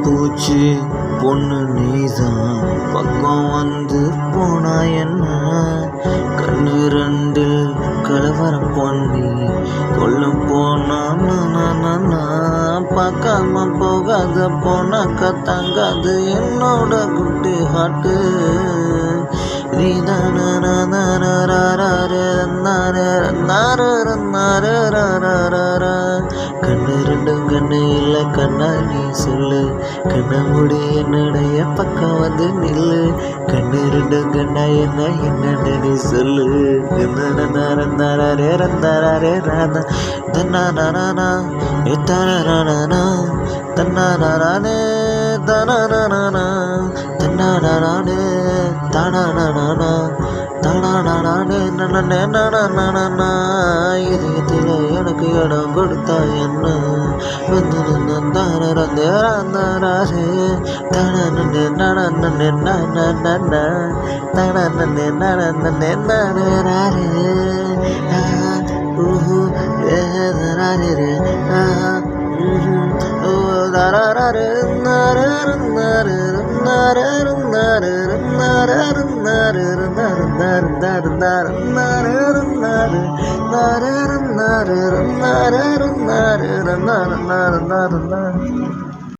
பூச்சி பொண்ணு நீதான் பக்கம் வந்து போனா என்ன கண்ணு ரெண்டில் கலவரம் பண்ணி கொல்ல போனா பார்க்காம போகாத போனாக்கா தங்காது என்னோட குட்டி ஹாட்டு கண்ணு ரெண்டும் கண்ணு இல்லை கண்ணா நீ சொல்லு கண்ண முடி என்னுடைய பக்கம் வந்து நில்லு கண்ணு ரெண்டும் கண்ணா என்னன்னு நீ சொல்லு தன்னானா எத்தானா தன்னானே தனானே தன்னானே தானானே தானானே நனே இதயத்தில் எனக்கு இடம் கொடுத்தா என்ன வந்து தானே தானே நனே தானே நானே